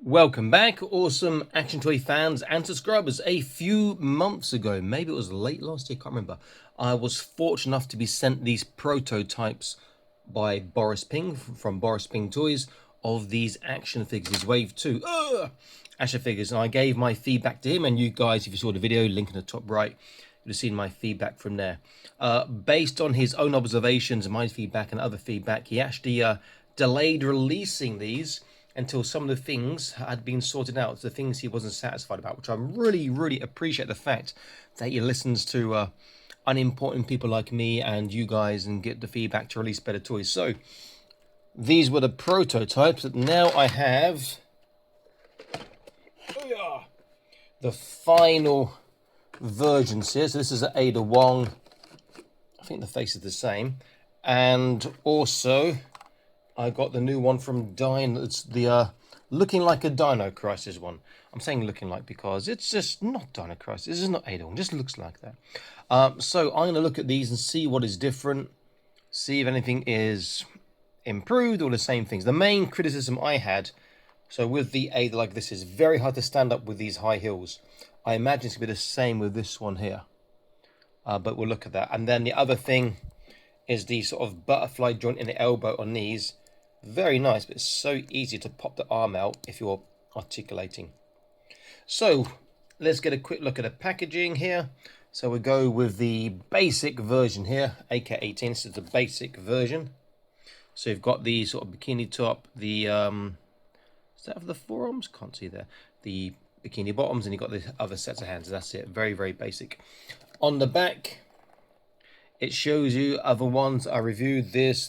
Welcome back, awesome action toy fans and subscribers. A few months ago, maybe it was late last year, I can't remember, I was fortunate enough to be sent these prototypes by Boris Ping from Boris Ping Toys of these action figures, these Wave 2 action figures, and I gave my feedback to him, and you guys, if you saw the video, link in the top right, you'd have seen my feedback from there. Based on his own observations, my feedback and other feedback, he actually delayed releasing these until some of the things had been sorted out, the things he wasn't satisfied about, which I really appreciate the fact that he listens to unimportant people like me and you guys and get the feedback to release better toys. So these were the prototypes that now I have the final versions here. So this is an Ada Wong. I think the face is the same. And also I got the new one from Dino. It's the looking like a Dino Crisis one. I'm saying looking like because it's just not Dino Crisis. This is not Ada Wong. It just looks like that. So I'm going to look at these and see what is different. See if anything is improved or the same things. The main criticism I had, so with the Ada like this, is very hard to stand up with these high heels. I imagine it's going to be the same with this one here. But we'll look at that. And then the other thing is the sort of butterfly joint in the elbow on these. Very nice, but it's so easy to pop the arm out if you're articulating. So let's get a quick look at the packaging here. So we go with the basic version here, AK-18. This is the basic version. So you've got the sort of bikini top, the is that for the forearms? Can't see there. The bikini bottoms, and you've got the other sets of hands. That's it. Very basic. On the back, it shows you other ones I reviewed. This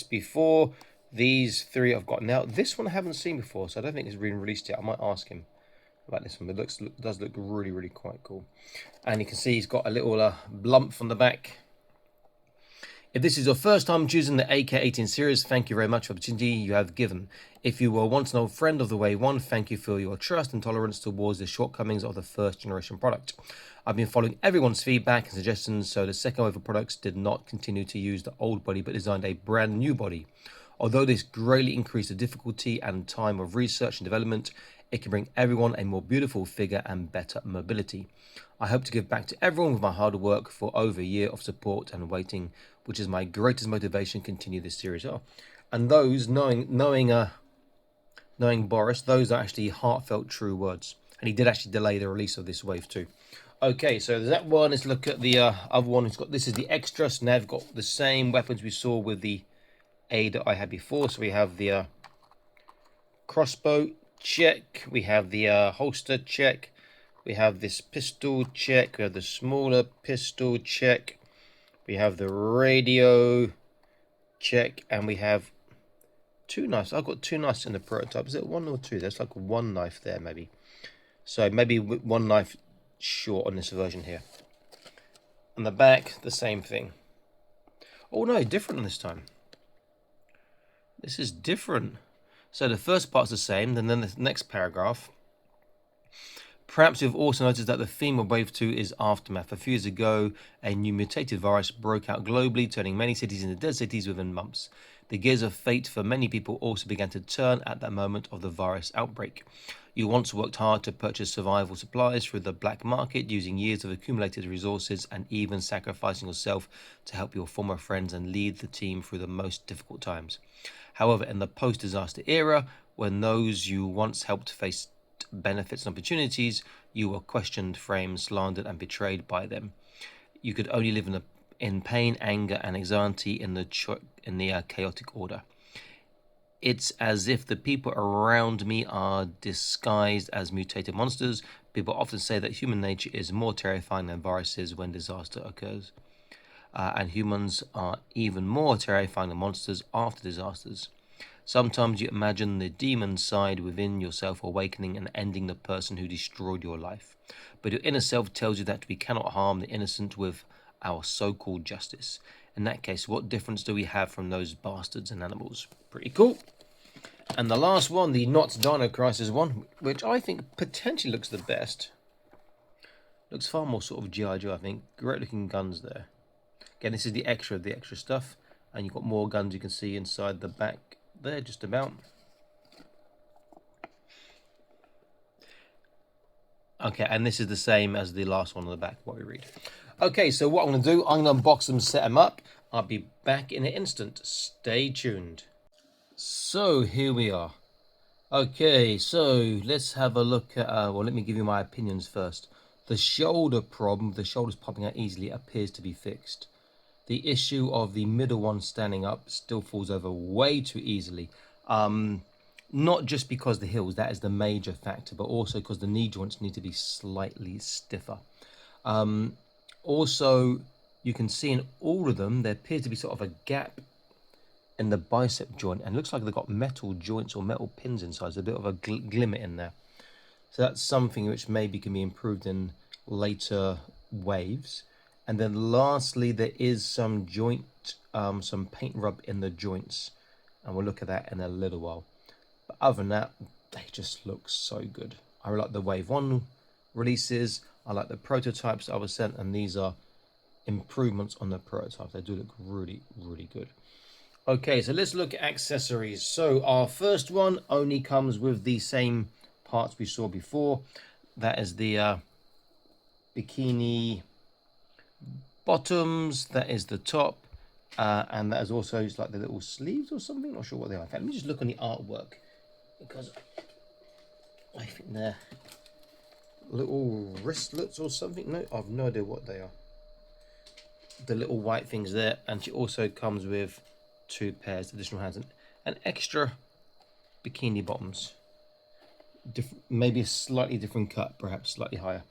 before. These three I've got now. This one I haven't seen before, so I don't think it's been released yet. I might ask him about this one, but it does look really quite cool. And you can see he's got a little lump on the back. If this is your first time choosing the AK-18 series, thank you very much for the opportunity you have given. If you were once an old friend of the Wave 1, thank you for your trust and tolerance towards the shortcomings of the first generation product. I've been following everyone's feedback and suggestions, so the second wave of products did not continue to use the old body but designed a brand new body. Although this greatly increased the difficulty and time of research and development, it can bring everyone a more beautiful figure and better mobility. I hope to give back to everyone with my hard work for over a year of support and waiting, which is my greatest motivation to continue this series. And those, knowing Boris, those are actually heartfelt, true words. And he did actually delay the release of this wave too. Okay, so there's that one. Let's look at the other one. This is the extras. Now they've got the same weapons we saw with the Ada I had before. So we have the crossbow check, we have the holster check, we have this pistol check, we have the smaller pistol check, we have the radio check, and we have two knives. I've got two knives in the prototype. Is it one or two? There's like one knife there maybe. So maybe one knife short on this version here. On the back, the same thing. Oh no, different this time. This is different. So the first part's the same, and then the next paragraph. Perhaps you've also noticed that the theme of Wave 2 is aftermath. A few years ago, a new mutated virus broke out globally, turning many cities into dead cities within months. The gears of fate for many people also began to turn at that moment of the virus outbreak. You once worked hard to purchase survival supplies through the black market, using years of accumulated resources and even sacrificing yourself to help your former friends and lead the team through the most difficult times. However, in the post-disaster era, when those you once helped faced benefits and opportunities, you were questioned, framed, slandered, and betrayed by them. You could only live in pain, anger, and anxiety in the chaotic order. It's as if the people around me are disguised as mutated monsters. People often say that human nature is more terrifying than viruses when disaster occurs. And humans are even more terrifying than monsters after disasters. Sometimes you imagine the demon side within yourself awakening and ending the person who destroyed your life. But your inner self tells you that we cannot harm the innocent with our so-called justice. In that case, what difference do we have from those bastards and animals? Pretty cool. And the last one, the Not Dino Crisis one, which I think potentially looks the best. Looks far more sort of G.I. Joe, I think. Great looking guns there. Again, this is the extra of the extra stuff. And you've got more guns you can see inside the back there, just about. Okay, and this is the same as the last one on the back, what we read. Okay, so what I'm going to do, I'm going to unbox them, set them up. I'll be back in an instant. Stay tuned. So here we are. Okay, so let's have a look at, well, let me give you my opinions first. The shoulder problem, the shoulders popping out easily, appears to be fixed. The issue of the middle one standing up still falls over way too easily. Not just because the heels, that is the major factor, but also because the knee joints need to be slightly stiffer. Also, you can see in all of them, there appears to be sort of a gap in the bicep joint, and it looks like they've got metal joints or metal pins inside. There's a bit of a glimmer in there. So that's something which maybe can be improved in later waves. And then lastly, there is some joint, some paint rub in the joints, and we'll look at that in a little while. But other than that, they just look so good. I like the Wave 1 releases. I like the prototypes I was sent, and these are improvements on the prototypes. They do look really, really good. Okay, so let's look at accessories. So our first one only comes with the same parts we saw before. That is the bikini bottoms. That is the top. And that is also just like the little sleeves or something. Not sure what they are. In fact, let me just look on the artwork, because I think they're little wristlets or something. No, I've no idea what they are. The little white things there. And she also comes with 2 pairs, additional hands, and extra bikini bottoms. Maybe a slightly different cut, perhaps slightly higher.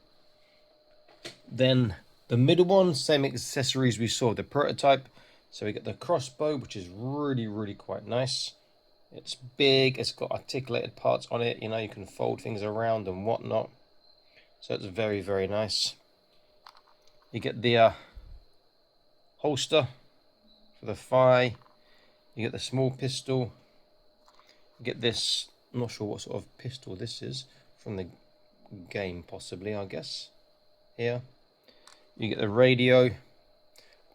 Then the middle one, same accessories we saw, the prototype. So we got the crossbow, which is really, really quite nice. It's big, it's got articulated parts on it, you know, you can fold things around and whatnot. So it's very, very nice. You get the holster for the thigh. You get the small pistol. You get this, I'm not sure what sort of pistol this is, from the game possibly, I guess. Here. You get the radio,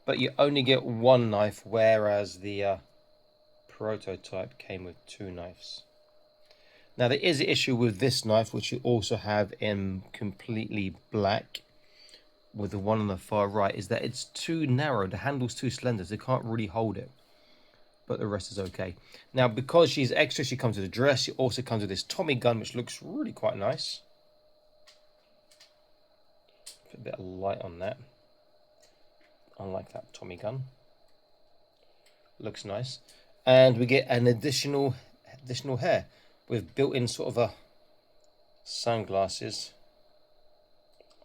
but you only get 1 knife, whereas the prototype came with 2 knives. Now there is an issue with this knife, which you also have in completely black, with the one on the far right, is that it's too narrow, the handle's too slender, so you can't really hold it. But the rest is okay. Now, because she's extra, she comes with a dress. She also comes with this Tommy gun, which looks really quite nice. Put a bit of light on that. I like that Tommy gun. Looks nice. And we get an additional hair with built-in sort of a sunglasses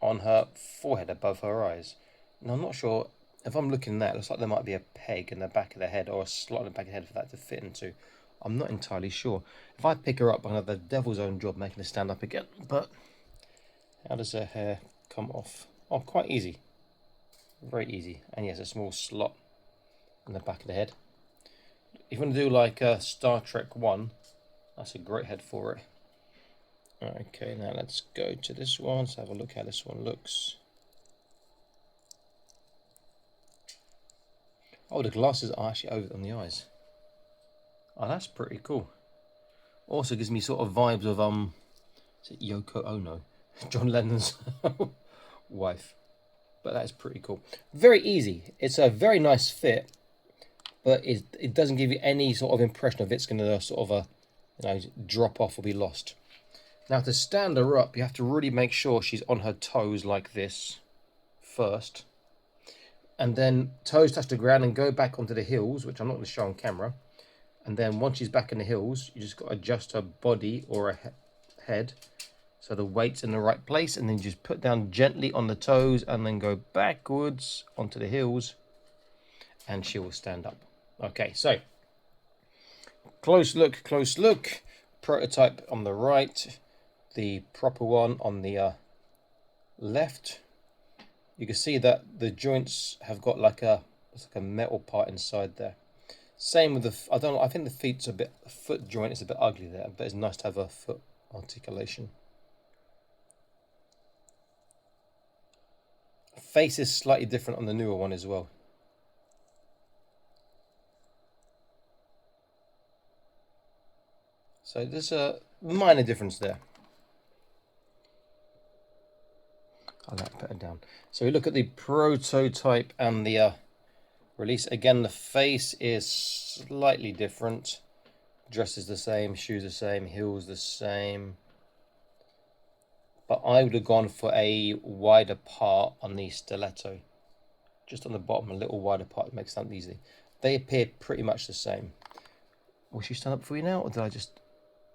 on her forehead above her eyes. Now, I'm not sure. If I'm looking at that, it looks like there might be a peg in the back of the head, or a slot in the back of the head for that to fit into. I'm not entirely sure. If I pick her up, I'm going to have the devil's own job making her stand up again. But how does her hair come off? Oh, quite easy. Very easy. And yes, a small slot in the back of the head. If you want to do like Star Trek 1, that's a great head for it. Okay, now let's go to this one. Let's have a look how this one looks. Oh, the glasses are actually over on the eyes. Oh, that's pretty cool. Also gives me sort of vibes of is it Yoko Ono? John Lennon's wife. But that's pretty cool. Very easy. It's a very nice fit, but it doesn't give you any sort of impression of it's going to sort of drop off or be lost. Now, to stand her up, you have to really make sure she's on her toes like this first. And then toes touch the ground and go back onto the heels, which I'm not going to show on camera. And then once she's back in the heels, you just got to adjust her body or her head so the weight's in the right place. And then you just put down gently on the toes and then go backwards onto the heels. And she will stand up. Okay, so close look. Prototype on the right. The proper one on the left. You can see that the joints have got like a metal part inside there. Same with the, I think the foot joint is a bit ugly there, but it's nice to have a foot articulation. Face is slightly different on the newer one as well. So there's a minor difference there. I'll let put it down. So we look at the prototype and the release. Again, the face is slightly different. Dress is the same, shoes the same, heels the same. But I would have gone for a wider part on the stiletto. Just on the bottom, a little wider part to make something easy. They appear pretty much the same. Will she stand up for you now, or did I just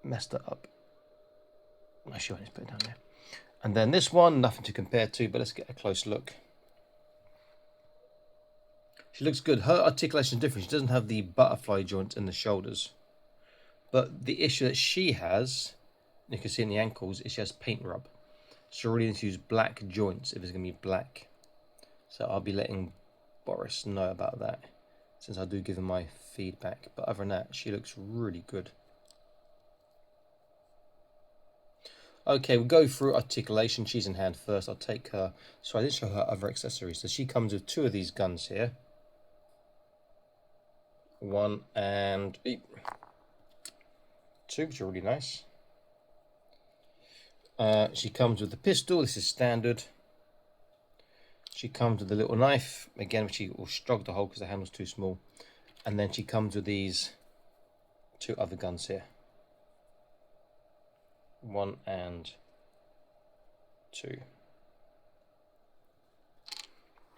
mess that up? No, sure, let's put it down there. And then this one, nothing to compare to, but let's get a close look. She looks good. Her articulation is different. She doesn't have the butterfly joint in the shoulders. But the issue that she has, you can see in the ankles, is she has paint rub. So really need to use black joints if it's going to be black. So I'll be letting Boris know about that, since I do give him my feedback. But other than that, she looks really good. Okay, we'll go through articulation. She's in hand first. I'll take her. So I didn't show her other accessories. So she comes with 2 of these guns here. 1 and 2, which are really nice. She comes with the pistol. This is standard. She comes with a little knife, again, which she will struggle to hold because the handle's too small. And then she comes with these 2 other guns here. 1 and 2.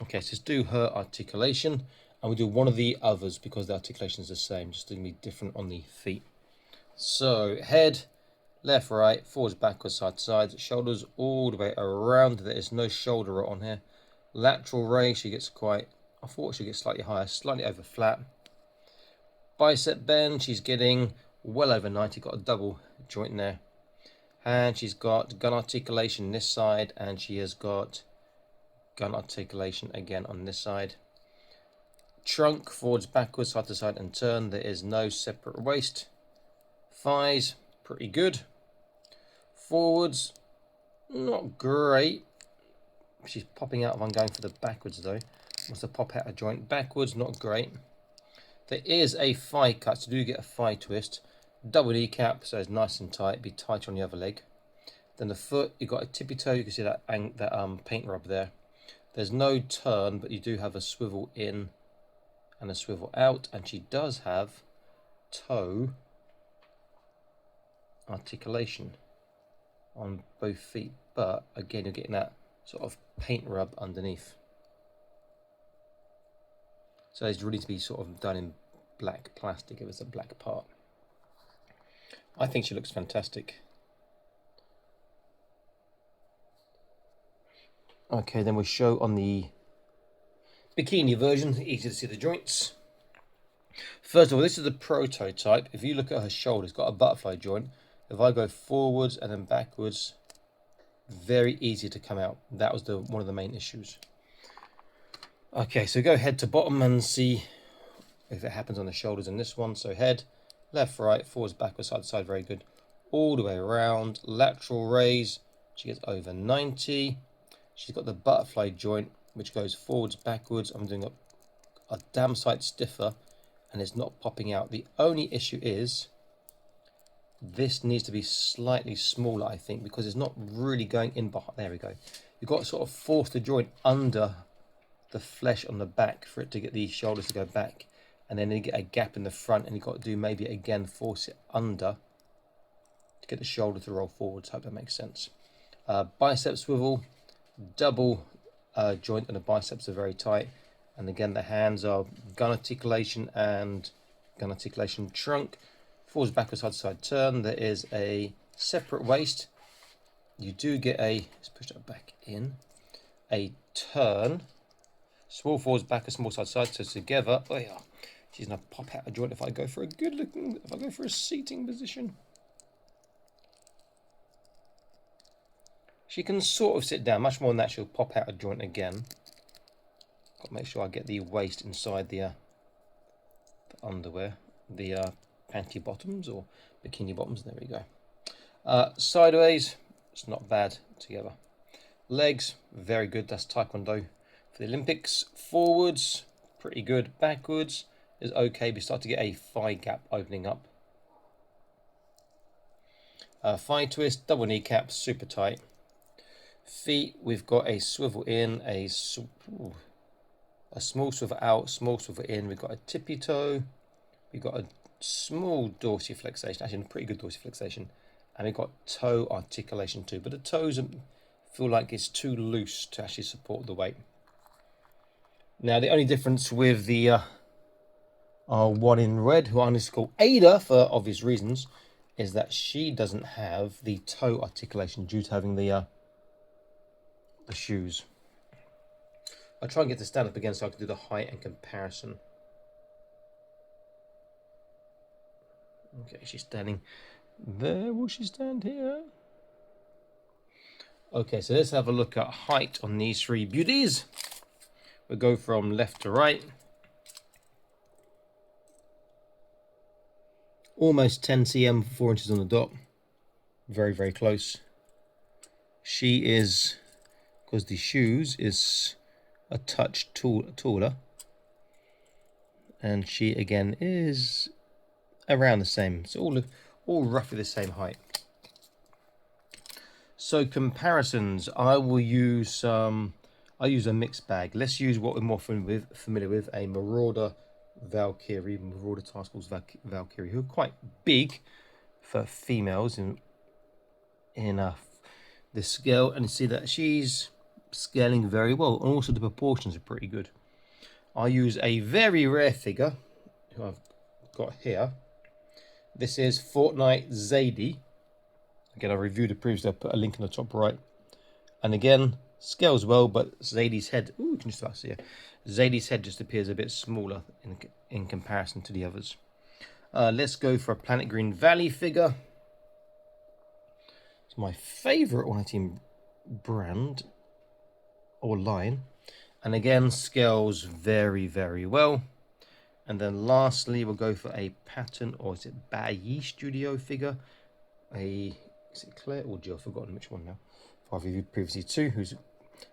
Okay, so let's do her articulation. And we'll do one of the others because the articulation is the same, just going to be different on the feet. So, head, left, right, forwards, backwards, side to side, shoulders all the way around. There is no shoulder rot on here. Lateral raise, she gets quite, I thought she gets slightly higher, slightly over flat. Bicep bend, she's getting well over 90, got a double joint in there. And she's got gun articulation this side, and she has got gun articulation again on this side. Trunk, forwards, backwards, side to side, and turn. There is no separate waist. Thighs, pretty good. Forwards, not great. She's popping out if I'm going for the backwards though. Wants to pop out a joint. Backwards, not great. There is a thigh cut, so do get a thigh twist. Double kneecap, so it's nice and tight. Be tight on the other leg. Then the foot, you've got a tippy toe. You can see that paint rub there. There's no turn, but you do have a swivel in and a swivel out. And she does have toe articulation on both feet. But again, you're getting that sort of paint rub underneath. So it's really to be sort of done in black plastic if it's a black part. I think she looks fantastic. Okay, then we show on the bikini version, easy to see the joints. First of all, this is the prototype. If you look at her shoulder, it's got a butterfly joint. If I go forwards and then backwards, very easy to come out. That was one of the main issues. Okay, so go head to bottom and see if it happens on the shoulders in this one. So head, left, right, forwards, backwards, side to side, very good. All the way around, lateral raise, she gets over 90. She's got the butterfly joint, which goes forwards, backwards. I'm doing a damn sight stiffer, and it's not popping out. The only issue is this needs to be slightly smaller, I think, because it's not really going in behind. There we go. You've got to sort of force the joint under the flesh on the back for it to get the shoulders to go back, and then you get a gap in the front, and you've got to do maybe again force it under to get the shoulder to roll forwards. Hope that makes sense. Bicep swivel, double joint, and the biceps are very tight. And again, the hands are gun articulation and gun articulation. Trunk, forwards, backwards, side to side turn. There is a separate waist. You do get a, let's push that back in, a turn. Small forwards, backwards, small side to side. So together, oh yeah, she's gonna pop out a joint if I go for a good looking, if I go for a seating position. She can sort of sit down, much more than that. She'll pop out a joint again. Got to make sure I get the waist inside the underwear, the panty bottoms or bikini bottoms. There we go. Sideways, it's not bad together. Legs, very good. That's Taekwondo for the Olympics. Forwards, pretty good. Backwards is okay. We start to get a thigh gap opening up. Thigh twist, double kneecap, super tight. Feet, we've got a swivel in, a small swivel out, small swivel in. We've got a tippy toe. We've got a small dorsiflexation, actually a pretty good dorsiflexation. And we've got toe articulation too. But the toes feel like it's too loose to actually support the weight. Now, the only difference with the our one in red, who I'm going to call Ada for obvious reasons, is that she doesn't have the toe articulation due to having the shoes. I'll try and get to stand up again so I can do the height and comparison. Okay, she's standing there. Will she stand here? Okay, so let's have a look at height on these three beauties. We'll go from left to right. Almost 10 cm, 4 inches on the dot. Very, very close. She is, because the shoes is a touch taller. And she again is around the same. So all roughly the same height. So comparisons, I use a mixed bag. Let's use what we're more familiar with, a Marauder Valkyrie, Marauder Task Force Valkyrie, who are quite big for females in this scale, and you see that she's scaling very well, and also the proportions are pretty good. I use a very rare figure who I've got here. This is Fortnite Zadie. Again, I reviewed it previously. I'll put a link in the top right. And again, scales well, but Zadie's head, ooh, you can start to see it. Zadie's head just appears a bit smaller in comparison to the others. Let's go for a Planet Green Valley figure. It's my favourite 118 brand or line. And again, scales very, very well. And then lastly, we'll go for a Pattern, or is it Bailly Studio figure? Is it Claire or Jill? I've forgotten which one now. I've reviewed previously too, who's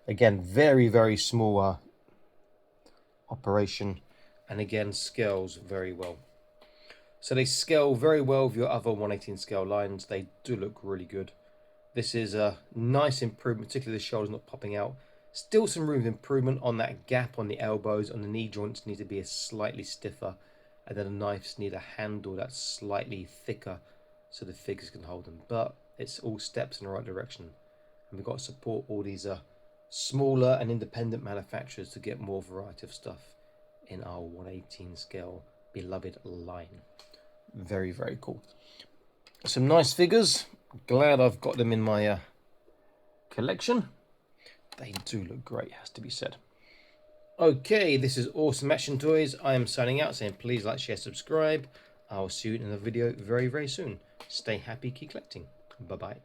again very, very small operation, and again scales very well. So they scale very well with your other 118 scale lines. They do look really good. This is a nice improvement, particularly the shoulders not popping out. Still some room of improvement on that gap on the elbows, and the knee joints need to be slightly stiffer, and then the knives need a handle that's slightly thicker so the figures can hold them. But it's all steps in the right direction, and we've got to support all these smaller and independent manufacturers to get more variety of stuff in our 118 scale beloved line. Very, very cool. Some nice figures. Glad I've got them in my collection. They do look great, has to be said. Okay, this is Awesome Action Toys. I am signing out, saying please like, share, subscribe. I'll see you in another video very, very soon. Stay happy, keep collecting. Bye-bye.